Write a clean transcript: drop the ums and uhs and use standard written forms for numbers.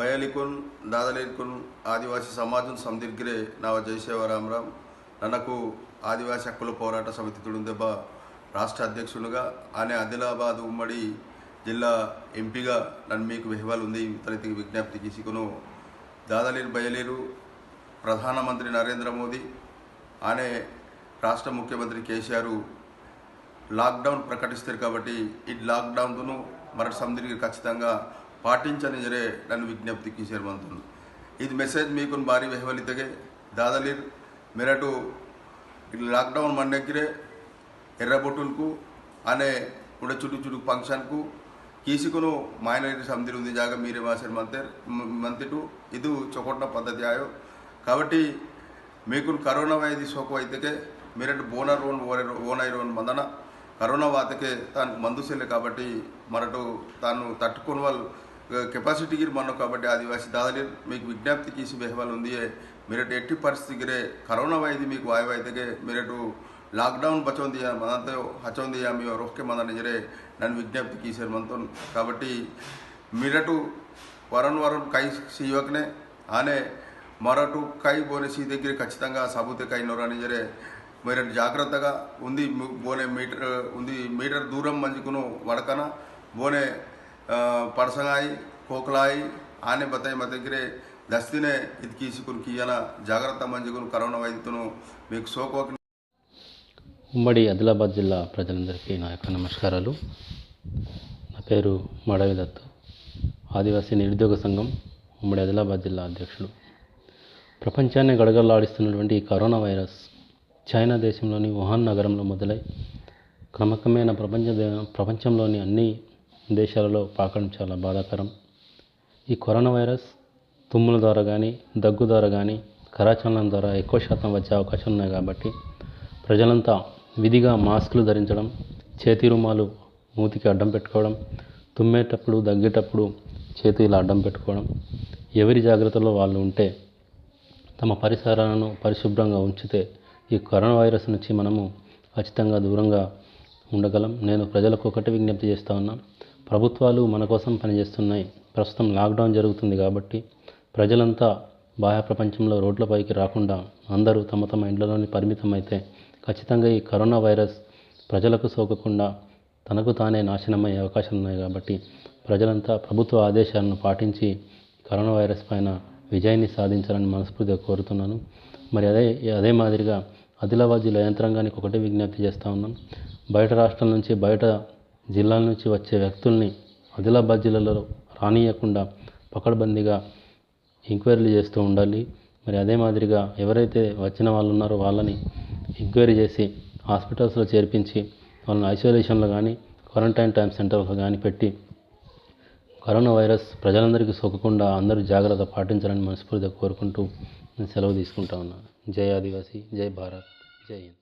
ಬಯಲಿಕುನ್ దాదలేకున్ ఆదివాసీ సమాజం సందిగ్రే నావ జయసేవరామరాం నన్నకు ఆదివాసీ హక్కుల పోరాట సమితి తుడుందెబ్బ రాష్ట్ర అధ్యక్షునిగా అనే ఆదిలాబాద్ ఉమ్మడి జిల్లా ఎంపీగా నన్ను మీకు వెహవాలు ఉంది తరగతికి విజ్ఞప్తి తీసుకును దాదలేరు బయలేరు ప్రధానమంత్రి నరేంద్ర మోదీ అనే రాష్ట్ర ముఖ్యమంత్రి కేసీఆర్ లాక్డౌన్ ప్రకటిస్తారు కాబట్టి ఈ లాక్డౌన్ను మరొక సందిగ్ర ఖచ్చితంగా పాటించని జరే నన్ను విజ్ఞప్తికి చేరమంటున్నాను ఇది మెసేజ్ మీకు భారీ వెహవలితగే దాదలీర్ మెరటు లాక్డౌన్ మన దగ్గరే ఎర్రబొట్టులకు అనే ఉండే చుట్టూ ఫంక్షన్కు కీసుకును మాయనగిరి సమితి ఉంది జాగా మీరే మాసారు మంత్రిటు ఇది చొకొట్ట పద్ధతి ఆయో కాబట్టి మీకు కరోనా వైద్య సోకు అయితేకే మీరంటే ఓనైరోన్ మందన కరోనా వాతకే తాను మందు సెల్లే కాబట్టి మరటు తాను తట్టుకుని వాళ్ళు కెపాసిటీకి మనం కాబట్టి ఆదివాసీ దాదలీర్ మీకు విజ్ఞప్తి కీసి బెహవాలు ఉంది మీరటు ఎట్టి పరిస్థితికి కరోనా వైద్య మీకు వాయు అయితేకే మీరటు లాక్డౌన్ బచోంది మనంతా హచోంది మీ రొక్కే మందని జరే నన్ను విజ్ఞప్తి కీసారు మనతో కాబట్టి మీరటు వరం కై సీవకనే ఆనే మరటు కై బోనే సీ దగ్గర ఖచ్చితంగా సబూతే కై నోరని జరే మీరు జాగ్రత్తగా ఉంది బోనే మీటర్ దూరం మంచుకును వడకన బోనే పడసగాయి కోకలాయి ఆనే బతాయి మా దగ్గరే దస్తినే ఇది తీసుకుని కీయన జాగ్రత్త మంచుకుని కరోనా వైద్యును మీకు సోకోక. ఉమ్మడి ఆదిలాబాద్ జిల్లా ప్రజలందరికీ నా యొక్క నమస్కారాలు. నా పేరు మడవి దత్తు, ఆదివాసీ నిరుద్యోగ సంఘం ఉమ్మడి ఆదిలాబాద్ జిల్లా అధ్యక్షుడు. ప్రపంచాన్ని గడగడలాడిస్తున్నటువంటి ఈ కరోనా వైరస్ చైనా దేశంలోని వుహాన్ నగరంలో మొదలై క్రమక్రమేణా ప్రపంచంలోని అన్ని దేశాలలో పాకడం చాలా బాధాకరం. ఈ కరోనా వైరస్ తుమ్ముల ద్వారా కానీ దగ్గు ద్వారా కానీ కరాచలనం ద్వారా ఎక్కువ శాతం వచ్చే అవకాశాలు ఉన్నాయి కాబట్టి ప్రజలంతా విధిగా మాస్కులు ధరించడం, చేతి రుమాలు మూతికి అడ్డం పెట్టుకోవడం, తుమ్మేటప్పుడు దగ్గేటప్పుడు చేతి ఇలా అడ్డం పెట్టుకోవడం, ఎవరి జాగ్రత్తలో వాళ్ళు ఉంటే తమ పరిసరాలను పరిశుభ్రంగా ఉంచితే ఈ కరోనా వైరస్ నుంచి మనము ఖచ్చితంగా దూరంగా ఉండగలం. నేను ప్రజలకు ఒకటి విజ్ఞప్తి చేస్తూ ఉన్నా, ప్రభుత్వాలు మన కోసం పనిచేస్తున్నాయి. ప్రస్తుతం లాక్డౌన్ జరుగుతుంది కాబట్టి ప్రజలంతా బాహ్య ప్రపంచంలో రోడ్లపైకి రాకుండా అందరూ తమ తమ ఇండ్లలోని పరిమితం అయితే ఖచ్చితంగా ఈ కరోనా వైరస్ ప్రజలకు సోకకుండా తనకు తానే నాశనమయ్యే అవకాశాలు ఉన్నాయి కాబట్టి ప్రజలంతా ప్రభుత్వ ఆదేశాలను పాటించి కరోనా వైరస్ పైన విజయాన్ని సాధించాలని మనస్ఫూర్తిగా కోరుతున్నాను. మరి అదే మాదిరిగా ఆదిలాబాద్ జిల్లా యంత్రాంగానికి ఒకటే విజ్ఞప్తి చేస్తూ ఉన్నాం, బయట రాష్ట్రాల నుంచి బయట జిల్లాల నుంచి వచ్చే వ్యక్తుల్ని ఆదిలాబాద్ జిల్లాలో రానియకుండా పకడ్బందీగా ఎంక్వైరీలు చేస్తూ ఉండాలి. మరి అదే మాదిరిగా ఎవరైతే వచ్చిన వాళ్ళు ఉన్నారో వాళ్ళని ఎంక్వైరీ చేసి హాస్పిటల్స్లో చేర్పించి వాళ్ళని ఐసోలేషన్లో కానీ క్వారంటైన్ టైమ్ సెంటర్లో కానీ పెట్టి కరోనా వైరస్ ప్రజలందరికీ సోకకుండా అందరూ జాగ్రత్త పాటించాలని మనస్ఫూర్తిగా కోరుకుంటూ నేను సెలవు తీసుకుంటా ఉన్నాను. జై ఆదివాసీ, జై భారత్, జై హింద్.